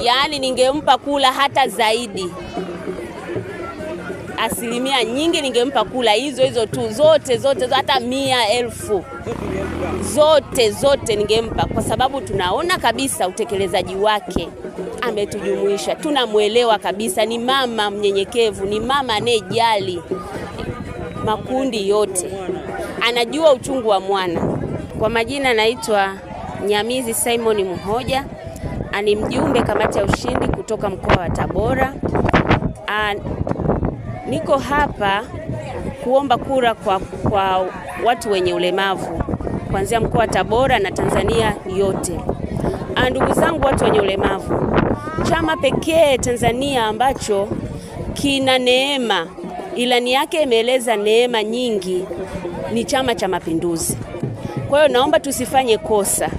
Yaani ningempa kula hata zaidi. Asilimia nyingi ningempa kula hizo tu zote hata 100,000. Zote ningempa kwa sababu tunaona kabisa utekelezaji wake. Ametujumuisha, tunamuelewa kabisa, ni mama mnyenyekevu, ni mama anejali makundi yote. Anajua uchungu wa mwana. Kwa majina naitwa Nyamizi Simon Muhoja, ani mjumbe kamati ya ushindi kutoka mkoa wa Tabora. Niko hapa kuomba kura kwa watu wenye ulemavu kuanzia mkoa wa Tabora na Tanzania yote. Ndugu zangu, watu wenye ulemavu, chama pekee Tanzania ambacho kina neema, ilani yake imeeleza neema nyingi, ni Chama cha Mapinduzi. Kwa hiyo naomba tusifanye kosa.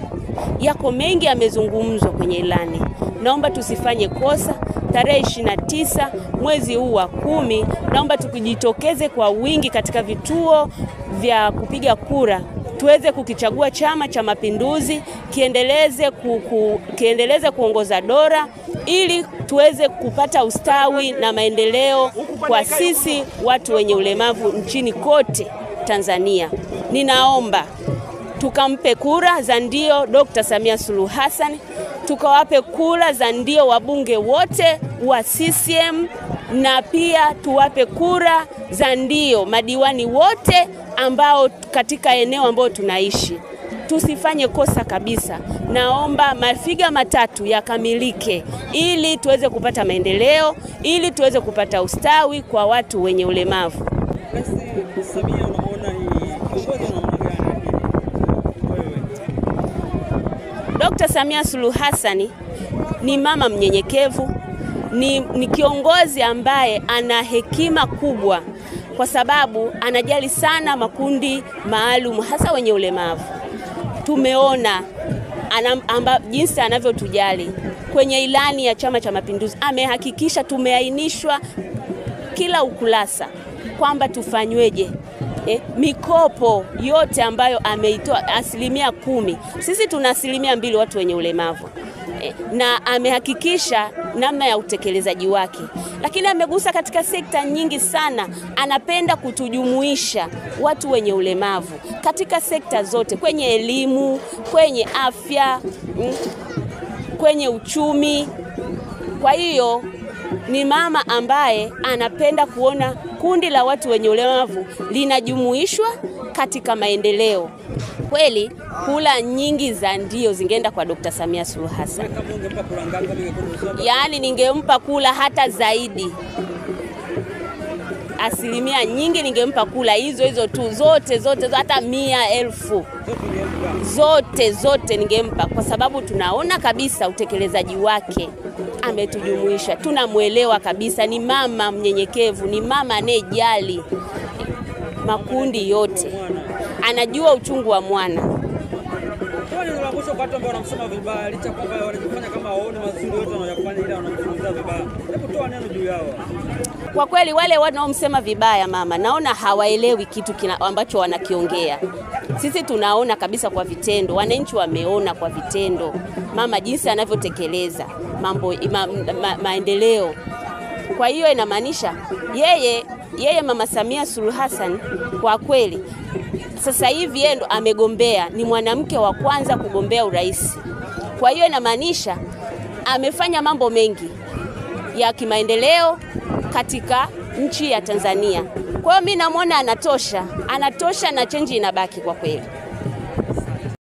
Yako mengi yamezungumzwa kwenye ilani. Naomba tusifanye kosa. Tarehe 29 mwezi huu wa 10, naomba tukijitokeze kwa wingi katika vituo vya kupiga kura, tuweze kukichagua Chama cha Mapinduzi kiendeleze kuongoza dola, ili tuweze kupata ustawi na maendeleo kwa sisi watu wenye ulemavu nchini kote Tanzania. Ninaomba tukampe kura za ndio Dr. Samia Suluhu Hassan, tukawape kura za ndio wabunge wote wa CCM, na pia tuwape kura za ndio madiwani wote ambao katika eneo ambao tunaishi. Tusifanye kosa kabisa. Naomba mafiga matatu yakamilike ili tuweze kupata maendeleo, ili tuweze kupata ustawi kwa watu wenye ulemavu. Samia, unaona Dr. Samia Suluhu Hassan ni mama mnyenyekevu, ni kiongozi ambaye ana hekima kubwa kwa sababu anajali sana makundi maalum, hasa wenye ulemavu. Tumeona jinsi anavyotujali. Kwenye ilani ya Chama cha Mapinduzi amehakikisha tumeainishwa kila ukurasa kwamba tufanyweje. Mikopo yote ambayo ameitoa 10%. Sisi tuna 2% watu wenye ulemavu. Na amehakikisha namna ya utekelezaji wake. Lakini amegusa katika sekta nyingi sana. Anapenda kutujumuisha watu wenye ulemavu katika sekta zote, kwenye elimu, kwenye afya, kwenye uchumi. Kwa hiyo ni mama ambaye anapenda kuona kundi la watu wenye ulemavu linajumuishwa katika maendeleo. Kweli kula nyingi za ndio zingeenda kwa Dr. Samia Suluhu Hassan. Yaani ningempa kula hata zaidi. Asilimia nyingi ningempa kula hizo tu zote hata 100,000. Zote ningempa kwa sababu tunaona kabisa utekelezaji wake. Ametujumuisha, tunamuelewa kabisa, ni mama mnyenyekevu, ni mama anejali makundi yote. Anajua uchungu wa mwana. Kwa nini unapaswa watu ambao wanamsema vibaya licha kwamba wanajifanya kama waone mazuri yote wanayofanya, ila wanamsema vibaya? Hebu toa neno juu yao. Kwa kweli wale wanaomsema vibaya mama, naona hawaelewi kitu ambacho wanakiongea. Sisi tunaona kabisa kwa vitendo, wananchi wameona kwa vitendo mama jinsi anavyotekeleza mambo maendeleo. Kwa hiyo inamaanisha yeye Mama Samia Suluhu Hassan kwa kweli sasa hivi yeye ndo amegombea, ni mwanamke wa kwanza kugombea urais. Kwa hiyo inamaanisha amefanya mambo mengi ya kimaendeleo katika nchi ya Tanzania. Kwa hiyo mimi namuona anatosha na change inabaki kwa kweli.